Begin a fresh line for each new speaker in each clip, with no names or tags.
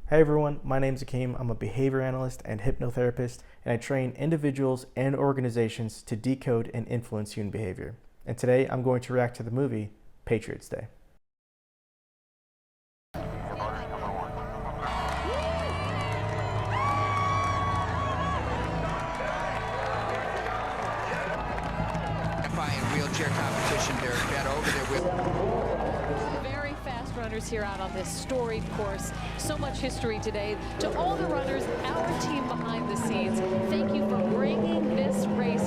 Hey everyone, my name's Akeem. I'm a behavior analyst and hypnotherapist, and I train individuals and organizations to decode and influence human behavior. And today I'm going to react to the movie Patriots Day.
Wheelchair competition, Derek Vet over there with
very fast runners here out on this storied course. So much history today. To all the runners, our team behind the scenes, thank you for bringing this race.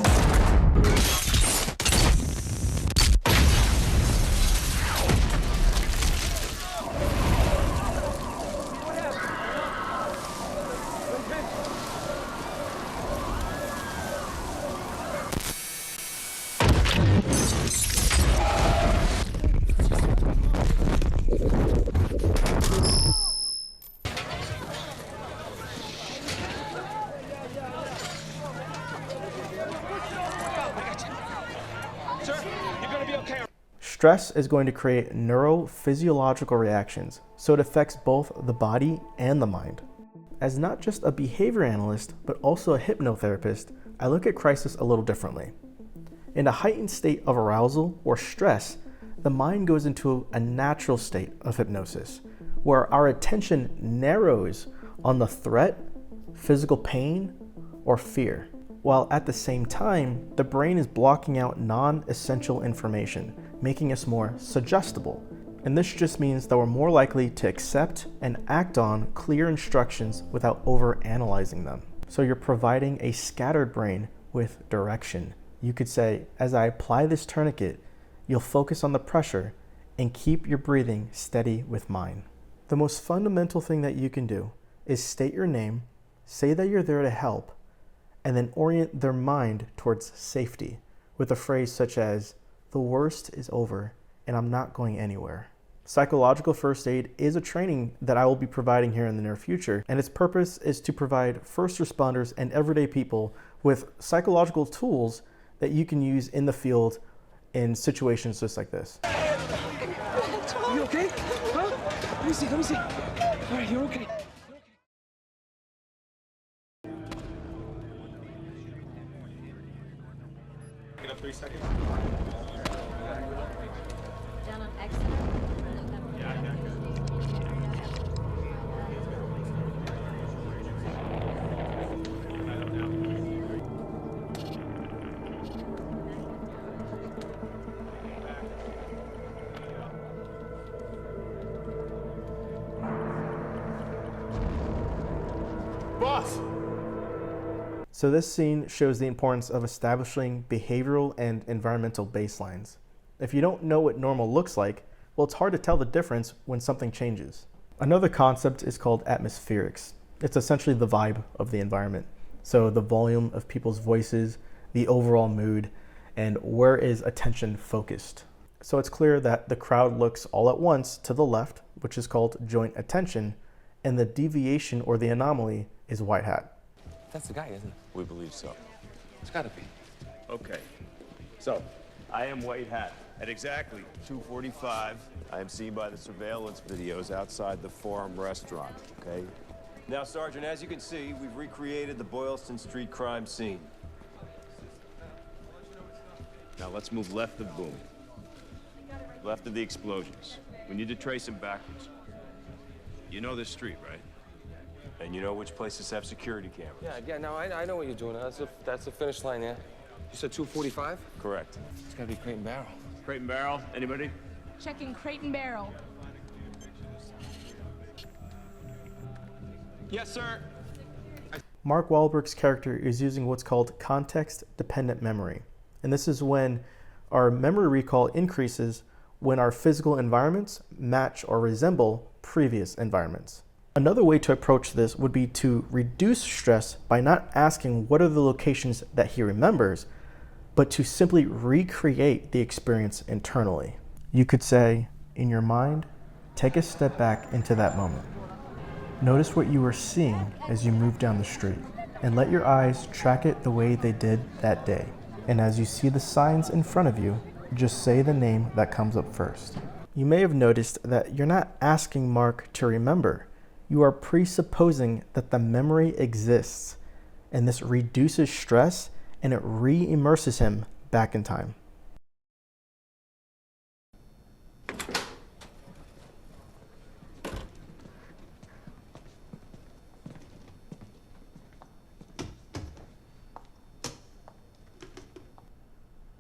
Stress is going to create neurophysiological reactions, so it affects both the body and the mind. As not just a behavior analyst, but also a hypnotherapist, I look at crisis a little differently. In a heightened state of arousal or stress, the mind goes into a natural state of hypnosis, where our attention narrows on the threat, physical pain, or fear, while at the same time, the brain is blocking out non-essential information, making us more suggestible. And this just means that we're more likely to accept and act on clear instructions without over-analyzing them. So you're providing a scattered brain with direction. You could say, as I apply this tourniquet, you'll focus on the pressure and keep your breathing steady with mine. The most fundamental thing that you can do is state your name, say that you're there to help, and then orient their mind towards safety with a phrase such as, "The worst is over and I'm not going anywhere." Psychological first aid is a training that I will be providing here in the near future, and its purpose is to provide first responders and everyday people with psychological tools that you can use in the field in situations just like this.
Are you okay? Huh? Let me see. All right, you're okay.
Get up 3 seconds.
Down on exit.
Yeah, I got it. Boss!
So this scene shows the importance of establishing behavioral and environmental baselines. If you don't know what normal looks like, well, it's hard to tell the difference when something changes. Another concept is called atmospherics. It's essentially the vibe of the environment. So the volume of people's voices, the overall mood, and where is attention focused. So it's clear that the crowd looks all at once to the left, which is called joint attention, and the deviation or the anomaly is white hat.
That's the guy, isn't it?
We believe so.
It's gotta be.
Okay. So, I am White Hat. At exactly 2:45, I am seen by the surveillance videos outside the Forum restaurant, okay? Now, Sergeant, as you can see, we've recreated the Boylston Street crime scene. Now, let's move left of Boom. Left of the explosions. We need to trace him backwards. You know this street, right? And you know which places have security cameras?
Yeah, no, I know what you're doing. That's the finish line, yeah? You said 2:45?
Correct.
It's gotta be Crate and Barrel.
Crate and Barrel, anybody?
Checking Crate and Barrel.
Yes, sir.
Mark Wahlberg's character is using what's called context-dependent memory. And this is when our memory recall increases when our physical environments match or resemble previous environments. Another way to approach this would be to reduce stress by not asking what are the locations that he remembers, but to simply recreate the experience internally. You could say, in your mind, take a step back into that moment. Notice what you were seeing as you moved down the street, and let your eyes track it the way they did that day. And as you see the signs in front of you, just say the name that comes up first. You may have noticed that you're not asking Mark to remember. you are presupposing that the memory exists, and this reduces stress and it re-immerses him back in time.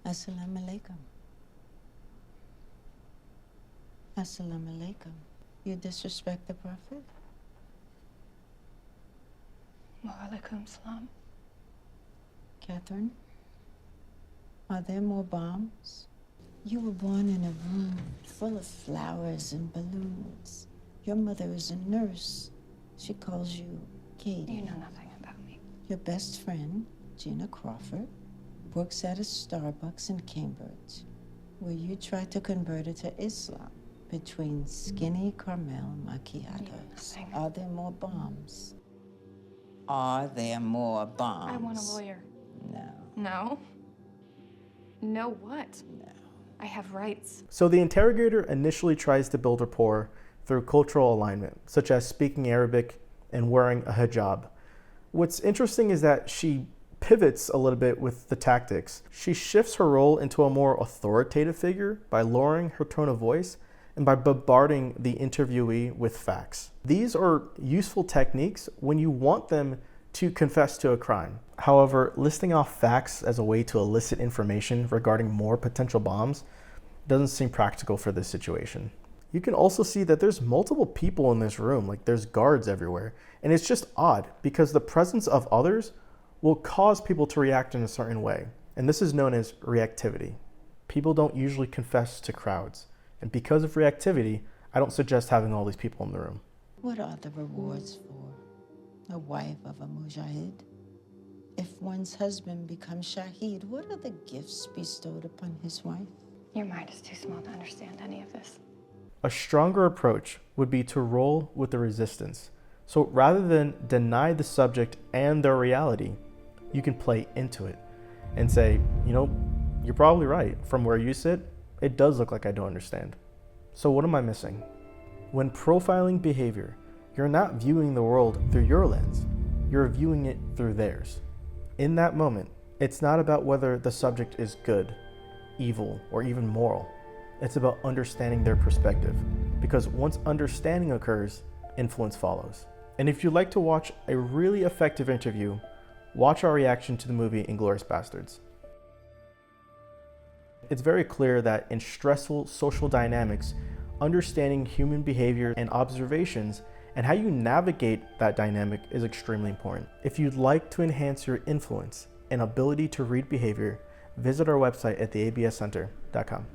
Assalamu alaikum. Assalamu alaikum. You disrespect the Prophet?
Wa alaikum salam.
Catherine, are there more bombs? You were born in a room full of flowers and balloons. Your mother is a nurse. She calls you Katie.
You know nothing about me.
Your best friend, Gina Crawford, works at a Starbucks in Cambridge, where you tried to convert her to Islam between skinny caramel macchiatos.
Nothing.
Are there more bombs? Are there more bombs?
I want a lawyer.
No.
No? No what?
No.
I have rights.
So the interrogator initially tries to build rapport through cultural alignment, such as speaking Arabic and wearing a hijab. What's interesting is that she pivots a little bit with the tactics. She shifts her role into a more authoritative figure by lowering her tone of voice and by bombarding the interviewee with facts. These are useful techniques when you want them to confess to a crime. However, listing off facts as a way to elicit information regarding more potential bombs doesn't seem practical for this situation. You can also see that there's multiple people in this room, like there's guards everywhere, and it's just odd because the presence of others will cause people to react in a certain way, and this is known as reactivity. People don't usually confess to crowds, and because of reactivity, I don't suggest having all these people in the room.
What are the rewards for a wife of a mujahid? If one's husband becomes shaheed, what are the gifts bestowed upon his wife?
Your mind is too small to understand any of this.
A stronger approach would be to roll with the resistance. So rather than deny the subject and their reality, you can play into it and say, you know, you're probably right. From where you sit, it does look like I don't understand. So what am I missing? When profiling behavior, you're not viewing the world through your lens, you're viewing it through theirs. In that moment, it's not about whether the subject is good, evil, or even moral. It's about understanding their perspective, because once understanding occurs, influence follows. And if you'd like to watch a really effective interview, watch our reaction to the movie Inglourious Basterds. It's very clear that in stressful social dynamics, understanding human behavior and observations and how you navigate that dynamic is extremely important. If you'd like to enhance your influence and ability to read behavior, visit our website at theabscenter.com.